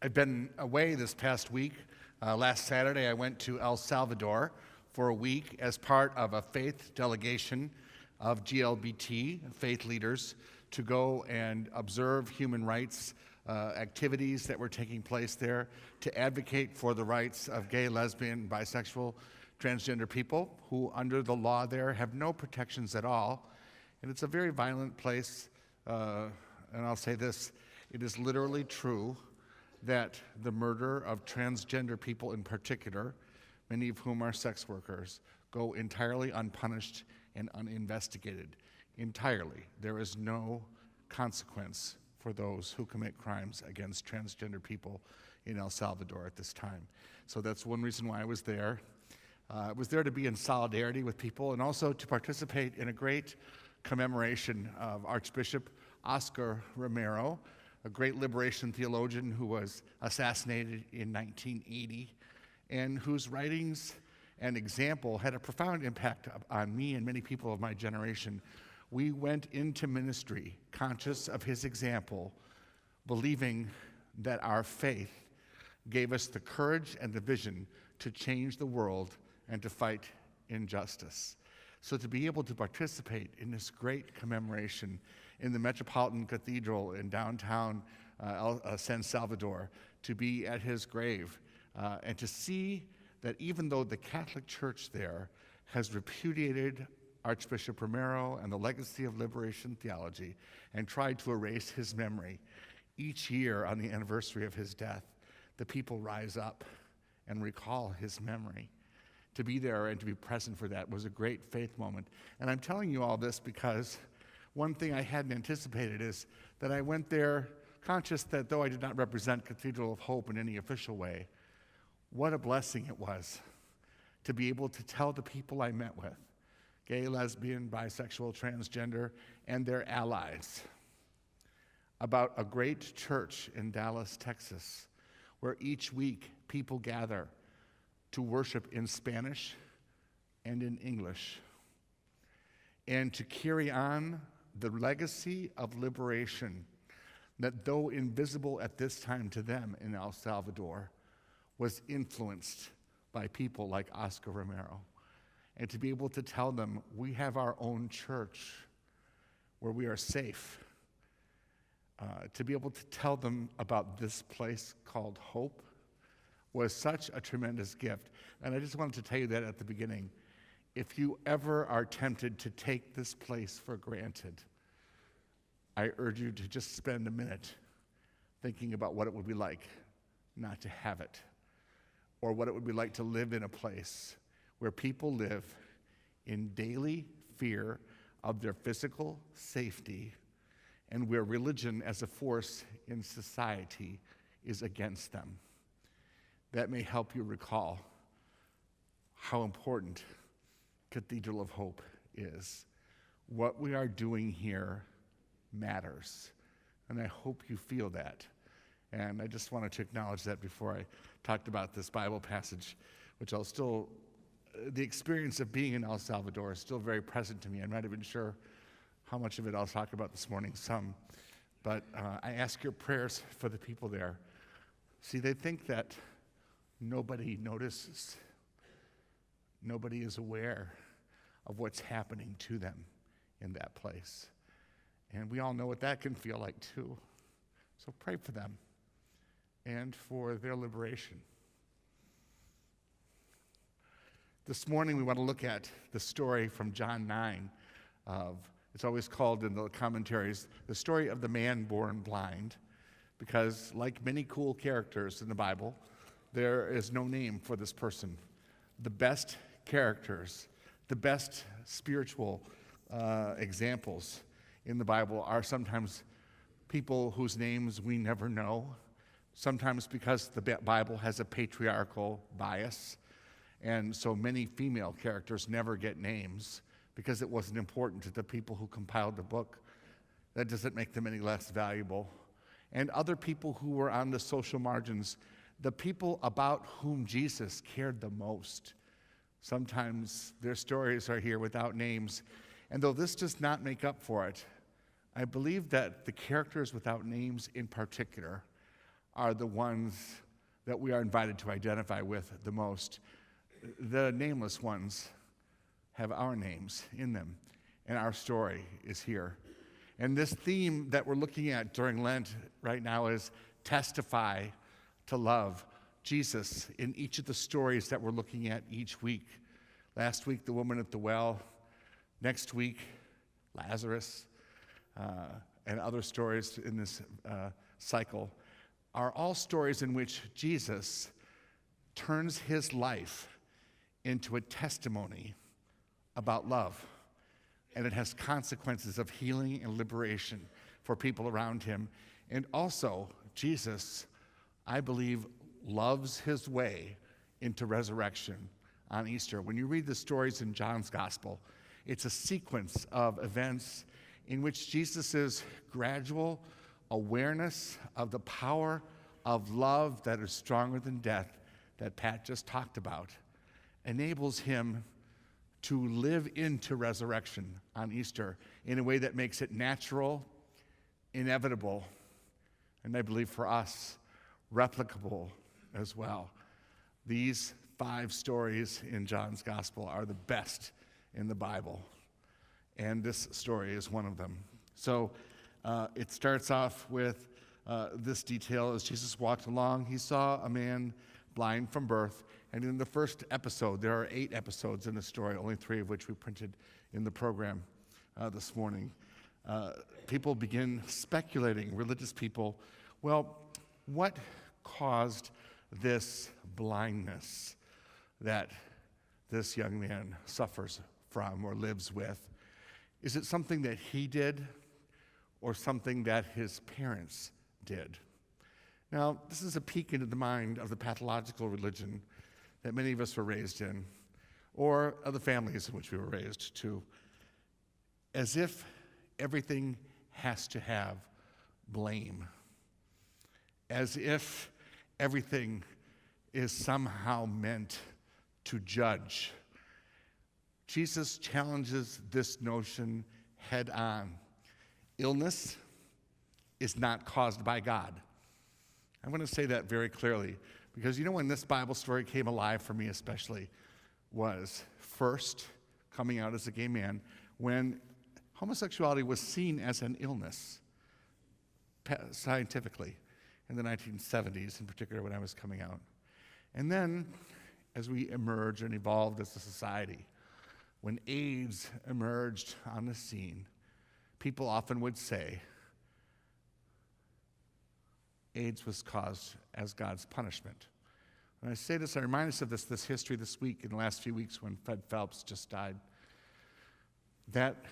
I've been away this past week. Last Saturday, I went to El Salvador for a week as part of a faith delegation of GLBT faith leaders to go and observe human rights activities that were taking place there, to advocate for the rights of gay, lesbian, bisexual, transgender people who, under the law there, have no protections at all. And it's a very violent place, and I'll say this, it is literally true that the murder of transgender people in particular, many of whom are sex workers, go entirely unpunished and uninvestigated. Entirely. There is no consequence for those who commit crimes against transgender people in El Salvador at this time. So that's one reason why I was there. I was there to be in solidarity with people and also to participate in a great commemoration of Archbishop Oscar Romero, a great liberation theologian who was assassinated in 1980 and whose writings and example had a profound impact on me and many people of my generation. We went into ministry conscious of his example, believing that our faith gave us the courage and the vision to change the world and to fight injustice. So to be able to participate in this great commemoration in the Metropolitan Cathedral in downtown San Salvador, to be at his grave, and to see that even though the Catholic Church there has repudiated Archbishop Romero and the legacy of liberation theology and tried to erase his memory, each year on the anniversary of his death, the people rise up and recall his memory. To be there and to be present for that was a great faith moment. And I'm telling you all this because one thing I hadn't anticipated is that I went there conscious that though I did not represent Cathedral of Hope in any official way, what a blessing it was to be able to tell the people I met with, gay, lesbian, bisexual, transgender, and their allies, about a great church in Dallas, Texas, where each week people gather to worship in Spanish and in English, and to carry on the legacy of liberation that, though invisible at this time to them in El Salvador, was influenced by people like Oscar Romero. And to be able to tell them, we have our own church where we are safe. To be able to tell them about this place called Hope was such a tremendous gift. And I just wanted to tell you that at the beginning. If you ever are tempted to take this place for granted, I urge you to just spend a minute thinking about what it would be like not to have it, or what it would be like to live in a place where people live in daily fear of their physical safety and where religion as a force in society is against them. That may help you recall how important Cathedral of Hope is. What we are doing here matters, and I hope you feel that. And I just wanted to acknowledge that before I talked about this Bible passage, which the experience of being in El Salvador is still very present to me. I'm not even sure how much of it I'll talk about this morning, some. But I ask your prayers for the people there. See, they think that nobody notices. Nobody is aware of what's happening to them in that place. And we all know what that can feel like too. So pray for them and for their liberation. This morning we want to look at the story from John 9 it's always called in the commentaries, the story of the man born blind, because like many cool characters in the Bible, there is no name for this person. The best characters, the best spiritual examples in the Bible are sometimes people whose names we never know, sometimes because the Bible has a patriarchal bias, and so many female characters never get names because it wasn't important to the people who compiled the book. That doesn't make them any less valuable. And other people who were on the social margins, the people about whom Jesus cared the most, sometimes their stories are here without names. And though this does not make up for it, I believe that the characters without names in particular are the ones that we are invited to identify with the most. The nameless ones have our names in them, and our story is here. And this theme that we're looking at during Lent right now is testify to love Jesus in each of the stories that we're looking at each week. Last week, the woman at the well. Next week, Lazarus, and other stories in this cycle are all stories in which Jesus turns his life into a testimony about love. And it has consequences of healing and liberation for people around him. And also, Jesus, I believe, loves his way into resurrection on Easter. When you read the stories in John's Gospel, it's a sequence of events in which Jesus' gradual awareness of the power of love that is stronger than death, that Pat just talked about, enables him to live into resurrection on Easter in a way that makes it natural, inevitable, and I believe for us, replicable as well. These 5 stories in John's Gospel are the best in the Bible, and this story is one of them. So it starts off with this detail. As Jesus walked along, he saw a man blind from birth. And in the first episode, there are 8 episodes in the story, only 3 of which we printed in the program this morning. People begin speculating, religious people, well, what caused this blindness that this young man suffers from or lives with? Is it something that he did or something that his parents did? Now, this is a peek into the mind of the pathological religion that many of us were raised in, or of the families in which we were raised too, as if everything has to have blame, as if everything is somehow meant to judge. Jesus challenges this notion head on. Illness is not caused by God. I want to say that very clearly, because you know when this Bible story came alive for me especially was first coming out as a gay man, when homosexuality was seen as an illness scientifically in the 1970s, in particular when I was coming out. And then as we emerged and evolved as a society, when AIDS emerged on the scene, people often would say AIDS was caused as God's punishment. When I say this, I remind us of this history this week, in the last few weeks when Fred Phelps just died. That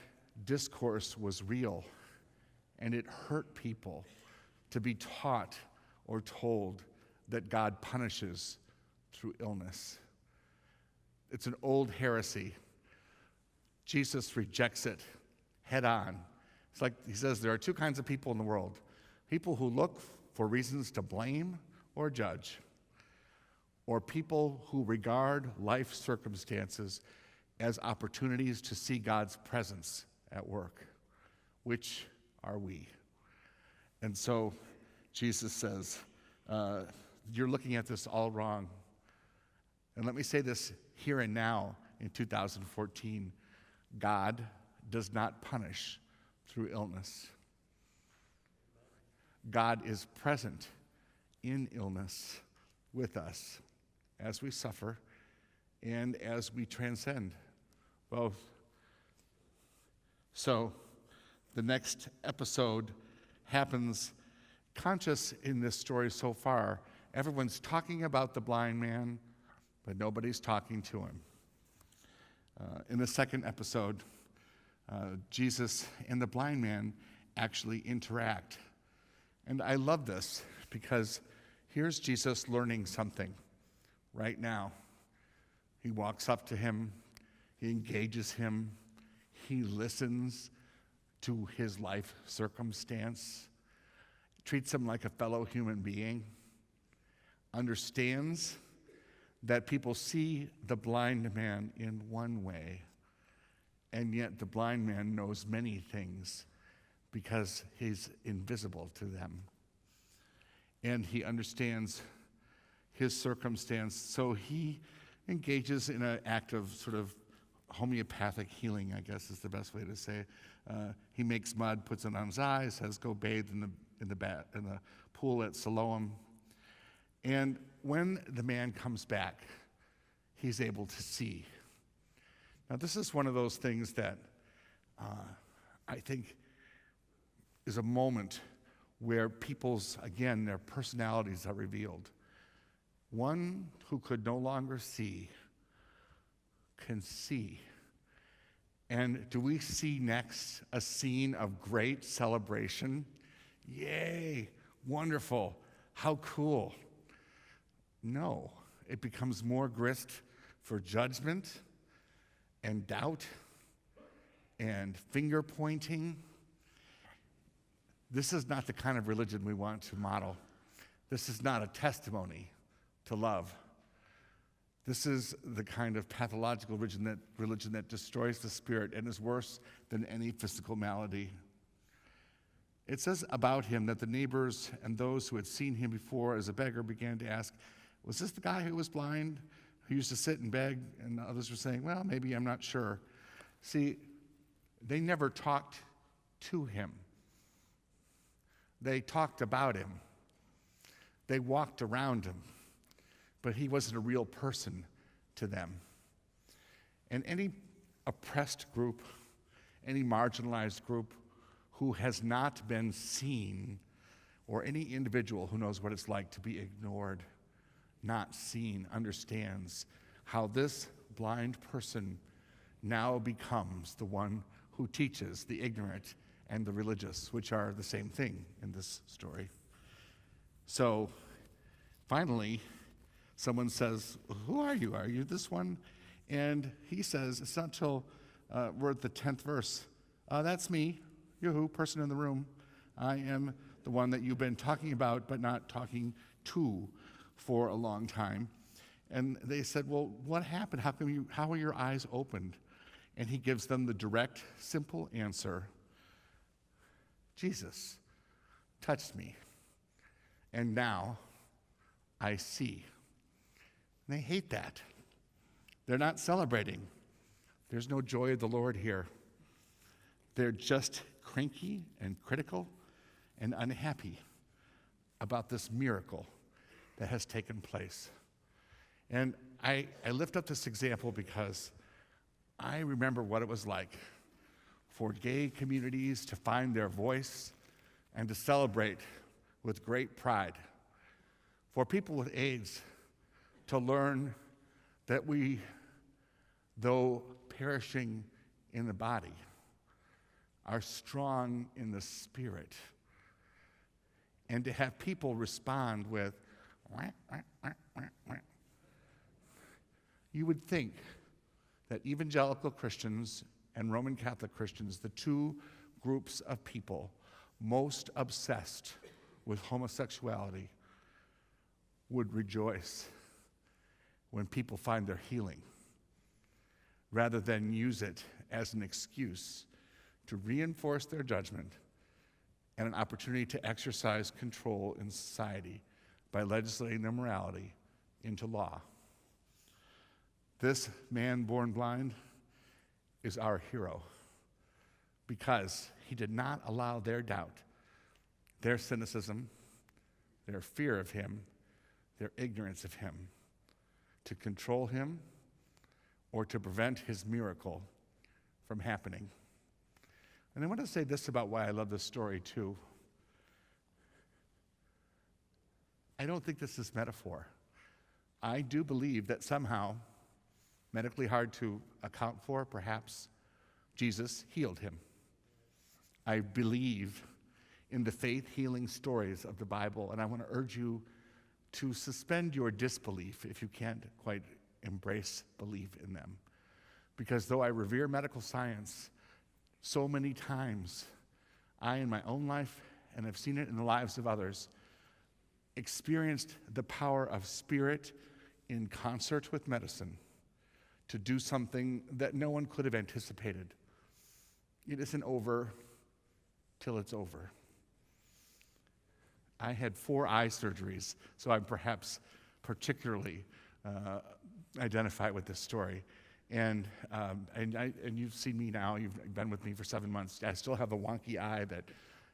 discourse was real, and it hurt people to be taught or told that God punishes through illness. It's an old heresy. Jesus rejects it head on. It's like he says there are 2 kinds of people in the world: people who look for reasons to blame or judge, or people who regard life circumstances as opportunities to see God's presence at work. Which are we? And so Jesus says, you're looking at this all wrong. And let me say this here and now in 2014. God does not punish through illness. God is present in illness with us as we suffer and as we transcend both. So the next episode happens conscious in this story so far. Everyone's talking about the blind man, but nobody's talking to him. In the second episode, Jesus and the blind man actually interact. And I love this because here's Jesus learning something right now. He walks up to him, he engages him, he listens to his life circumstance, treats him like a fellow human being, understands that people see the blind man in one way, and yet the blind man knows many things because he's invisible to them. and he understands his circumstance, so he engages in an act of sort of homeopathic healing, I guess is the best way to say. He makes mud, puts it on his eyes, says, "Go bathe in the pool at Siloam." And when the man comes back, he's able to see. Now, this is one of those things that I think is a moment where their personalities are revealed. One who could no longer see can see. And do we see next a scene of great celebration? Yay, wonderful, how cool. No, it becomes more grist for judgment and doubt and finger pointing. This is not the kind of religion we want to model. This is not a testimony to love. This is the kind of pathological religion that destroys the spirit and is worse than any physical malady. It says about him that the neighbors and those who had seen him before as a beggar began to ask, "Was this the guy who was blind, who used to sit and beg?" And others were saying, "Well, maybe, I'm not sure." See, they never talked to him. They talked about him. They walked around him. But he wasn't a real person to them. And any oppressed group, any marginalized group who has not been seen, or any individual who knows what it's like to be ignored, not seen, understands how this blind person now becomes the one who teaches the ignorant and the religious, which are the same thing in this story. So finally, someone says, "Who are you? Are you this one?" And he says, it's not until we're at the 10th verse, "That's me, yoo-hoo, person in the room. I am the one that you've been talking about but not talking to for a long time." And they said, "Well, what happened? How were your eyes opened?" And he gives them the direct, simple answer: "Jesus touched me, and now I see." And they hate that. They're not celebrating. There's no joy of the Lord here. They're just cranky and critical and unhappy about this miracle that has taken place. And I lift up this example because I remember what it was like for gay communities to find their voice and to celebrate with great pride. For people with AIDS to learn that we, though perishing in the body, are strong in the spirit. And to have people respond with, "Wah, wah, wah, wah, wah." You would think that evangelical Christians and Roman Catholic Christians, the two groups of people most obsessed with homosexuality, would rejoice when people find their healing, rather than use it as an excuse to reinforce their judgment and an opportunity to exercise control in society by legislating their morality into law. This man born blind is our hero because he did not allow their doubt, their cynicism, their fear of him, their ignorance of him to control him or to prevent his miracle from happening. And I want to say this about why I love this story too. I don't think this is metaphor. I do believe that somehow, medically hard to account for, perhaps, Jesus healed him. I believe in the faith-healing stories of the Bible, and I want to urge you to suspend your disbelief if you can't quite embrace belief in them. Because though I revere medical science, so many times I, in my own life, and I've seen it in the lives of others, experienced the power of spirit in concert with medicine to do something that no one could have anticipated. It isn't over till it's over. I had 4 eye surgeries, so I'm perhaps particularly identify with this story. And you've seen me now, you've been with me for 7 months. I still have a wonky eye that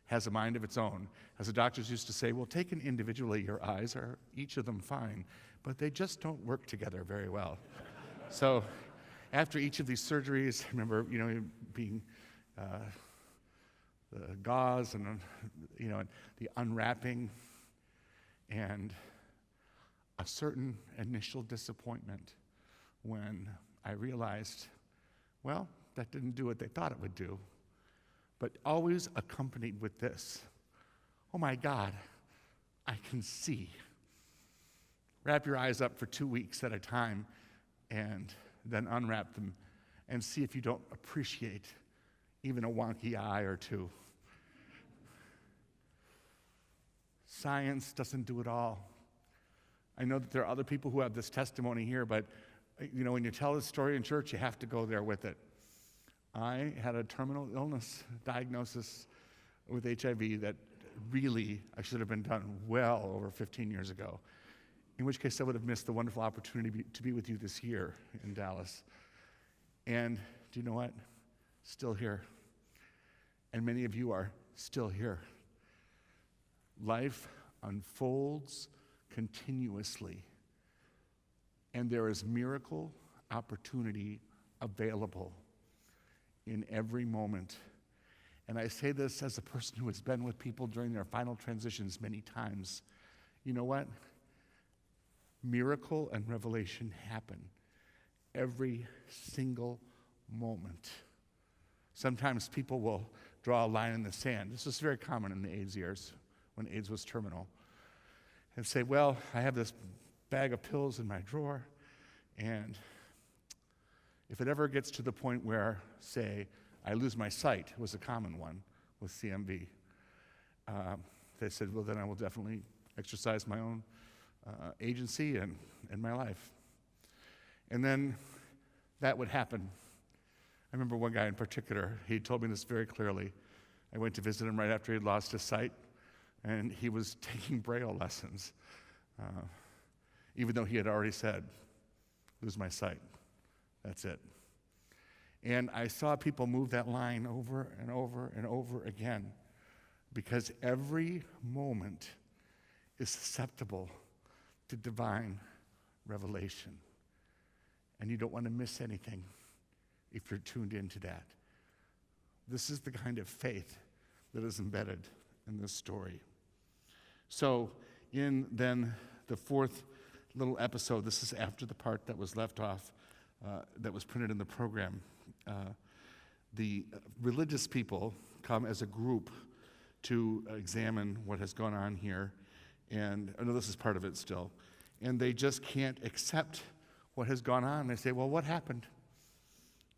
has a mind of its own. As the doctors used to say, well, taken individually, your eyes are each of them fine, but they just don't work together very well. So after each of these surgeries, I remember, being the gauze and, the unwrapping and a certain initial disappointment when I realized, well, that didn't do what they thought it would do. But always accompanied with this, oh my God, I can see. Wrap your eyes up for 2 weeks at a time and then unwrap them and see if you don't appreciate even a wonky eye or two. Science doesn't do it all. I know that there are other people who have this testimony here, but when you tell this story in church, you have to go there with it. I had a terminal illness diagnosis with HIV that really I should have been done well over 15 years ago, in which case I would have missed the wonderful opportunity to be with you this year in Dallas. And do you know what? Still here. And many of you are still here. Life unfolds continuously, and there is miracle opportunity available in every moment. And I say this as a person who has been with people during their final transitions many times. You know what? Miracle and revelation happen every single moment. Sometimes people will draw a line in the sand. This was very common in the AIDS years when AIDS was terminal. And say, well, I have this bag of pills in my drawer, and if it ever gets to the point where, say, I lose my sight, was a common one with CMV, they said, well, then I will definitely exercise my own agency and my life. And then that would happen. I remember one guy in particular, he told me this very clearly. I went to visit him right after he had lost his sight, and he was taking Braille lessons, even though he had already said, lose my sight, that's it. And I saw people move that line over and over and over again, because every moment is susceptible to divine revelation. And you don't want to miss anything if you're tuned into that. This is the kind of faith that is embedded in this story. So in then the 4th little episode, this is after the part that was left off, that was printed in the program. The religious people come as a group to examine what has gone on here, and I know this is part of it still, and they just can't accept what has gone on. They say, well, what happened?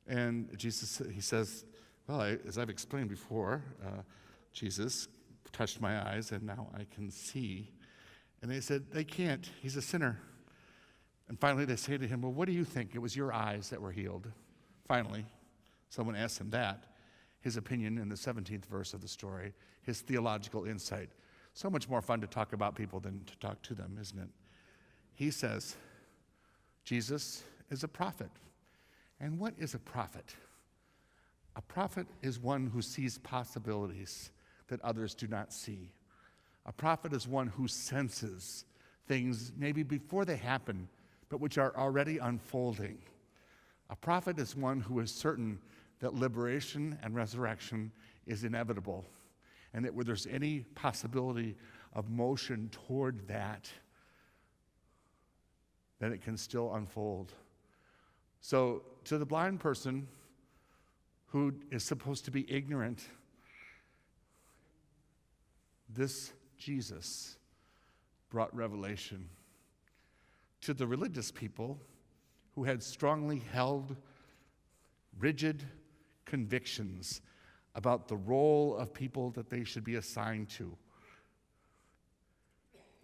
And Jesus, he says, well, as I've explained before, Jesus touched my eyes, and now I can see. And they said, they can't. He's a sinner. And finally they say to him, well, what do you think? It was your eyes that were healed. Finally, someone asked him that. His opinion in the 17th verse of the story, his theological insight. So much more fun to talk about people than to talk to them, isn't it? He says, Jesus is a prophet. And what is a prophet? A prophet is one who sees possibilities that others do not see. A prophet is one who senses things maybe before they happen, but which are already unfolding. A prophet is one who is certain that liberation and resurrection is inevitable, and that where there's any possibility of motion toward that, then it can still unfold. So to the blind person who is supposed to be ignorant, this Jesus brought revelation. To the religious people who had strongly held, rigid convictions about the role of people that they should be assigned to,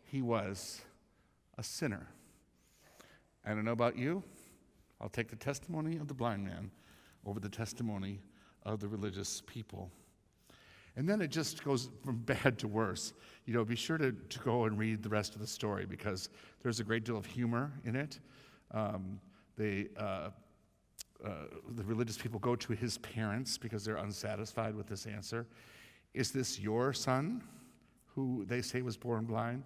he was a sinner. I don't know about you, I'll take the testimony of the blind man over the testimony of the religious people. And then it just goes from bad to worse. Be sure to go and read the rest of the story because there's a great deal of humor in it. The religious people go to his parents because they're unsatisfied with this answer. Is this your son who they say was born blind?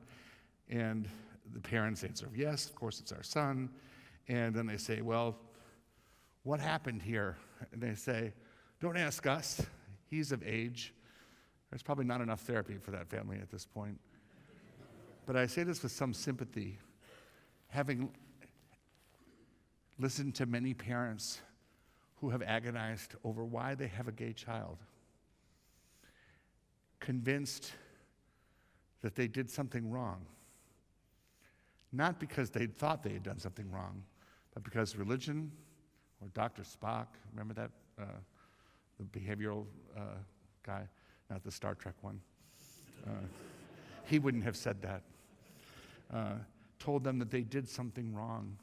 And the parents answer, yes, of course it's our son. And then they say, well, what happened here? And they say, don't ask us. He's of age. There's probably not enough therapy for that family at this point. But I say this with some sympathy, having listened to many parents who have agonized over why they have a gay child, convinced that they did something wrong. Not because they thought they had done something wrong, but because religion, or Dr. Spock, remember that, the behavioral guy, not the Star Trek one. He wouldn't have said that. Told them that they did something wrong.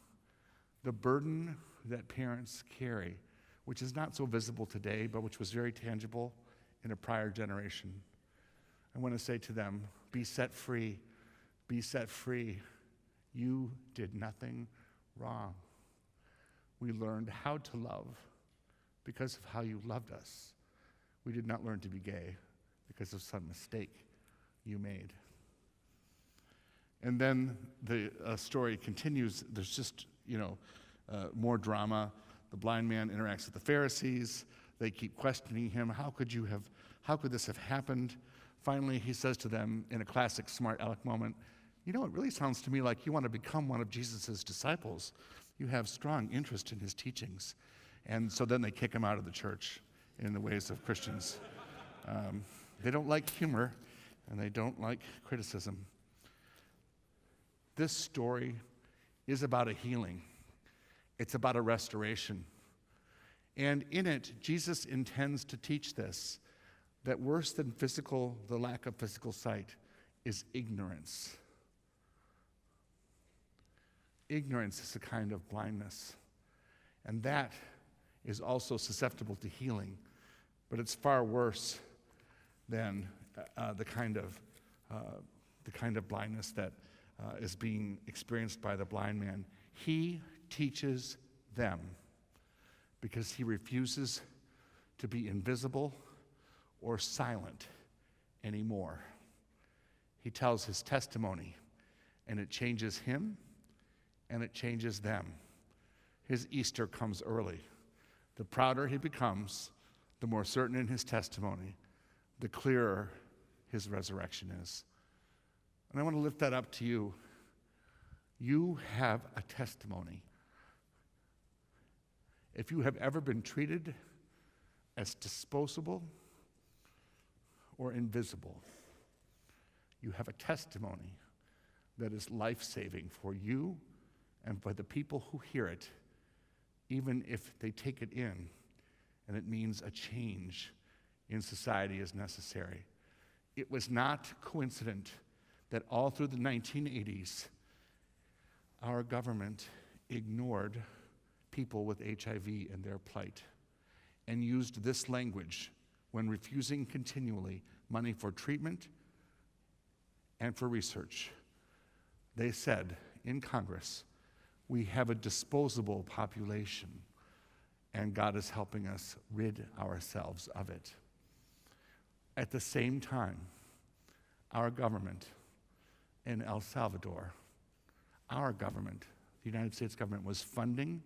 The burden that parents carry, which is not so visible today, but which was very tangible in a prior generation. I want to say to them, be set free. Be set free. You did nothing wrong. We learned how to love because of how you loved us. We did not learn to be gay because of some mistake you made. And then the story continues. There's just, more drama. The blind man interacts with the Pharisees. They keep questioning him. How could this have happened? Finally, he says to them in a classic smart aleck moment, it really sounds to me like you want to become one of Jesus' disciples. You have strong interest in his teachings. And so then they kick him out of the church in the ways of Christians. They don't like humor, and they don't like criticism. This story is about a healing. It's about a restoration. And in it, Jesus intends to teach this, that worse than the lack of physical sight is ignorance. Ignorance is a kind of blindness, and that is also susceptible to healing, but it's far worse than the kind of blindness that is being experienced by the blind man. He teaches them because he refuses to be invisible or silent anymore. He tells his testimony, and it changes him, and it changes them. His Easter comes early. The prouder he becomes, the more certain in his testimony, the clearer his resurrection is. And I want to lift that up to you. You have a testimony. If you have ever been treated as disposable or invisible, you have a testimony that is life-saving for you and for the people who hear it, even if they take it in, and it means a change in society is necessary. It was not coincident that all through the 1980s, our government ignored people with HIV and their plight and used this language when refusing continually money for treatment and for research. They said in Congress, we have a disposable population, and God is helping us rid ourselves of it. At the same time, our government in El Salvador, our government, the United States government, was funding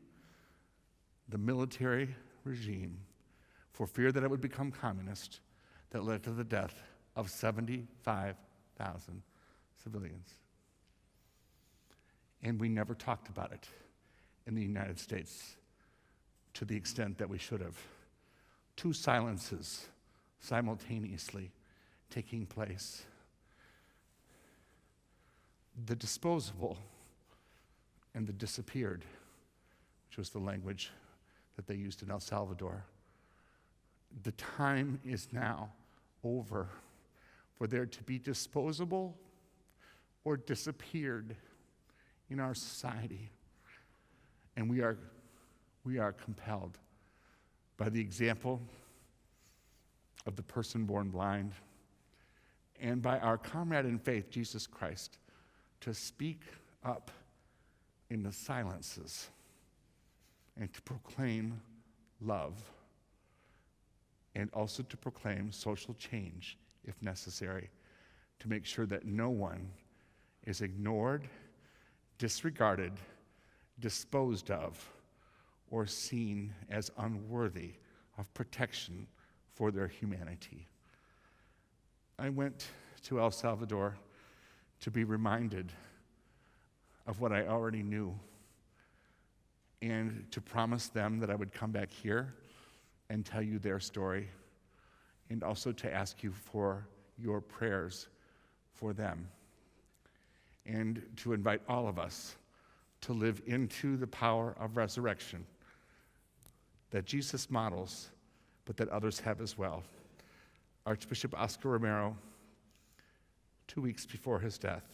the military regime for fear that it would become communist, that led to the death of 75,000 civilians. And we never talked about it in the United States to the extent that we should have. 2 silences simultaneously taking place. The disposable and the disappeared, which was the language that they used in El Salvador. The time is now over for there to be disposable or disappeared in our society. And we are compelled by the example of the person born blind, and by our comrade in faith, Jesus Christ, to speak up in the silences and to proclaim love, and also to proclaim social change if necessary, to make sure that no one is ignored, disregarded, disposed of, or seen as unworthy of protection for their humanity. I went to El Salvador to be reminded of what I already knew, and to promise them that I would come back here and tell you their story, and also to ask you for your prayers for them, and to invite all of us to live into the power of resurrection that Jesus models, but that others have as well. Archbishop Oscar Romero, 2 weeks before his death: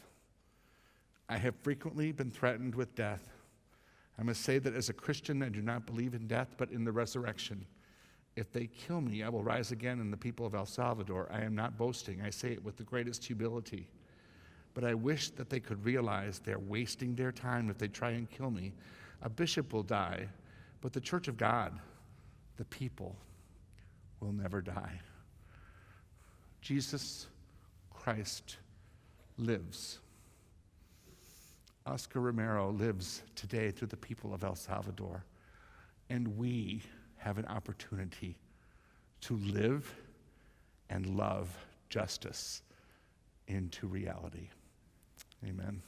I have frequently been threatened with death. I must say that as a Christian, I do not believe in death, but in the resurrection. If they kill me, I will rise again in the people of El Salvador. I am not boasting. I say it with the greatest humility. But I wish that they could realize they're wasting their time if they try and kill me. A bishop will die, but the Church of God, the people, will never die. Jesus Christ lives. Oscar Romero lives today through the people of El Salvador, and we have an opportunity to live and love justice into reality. Amen.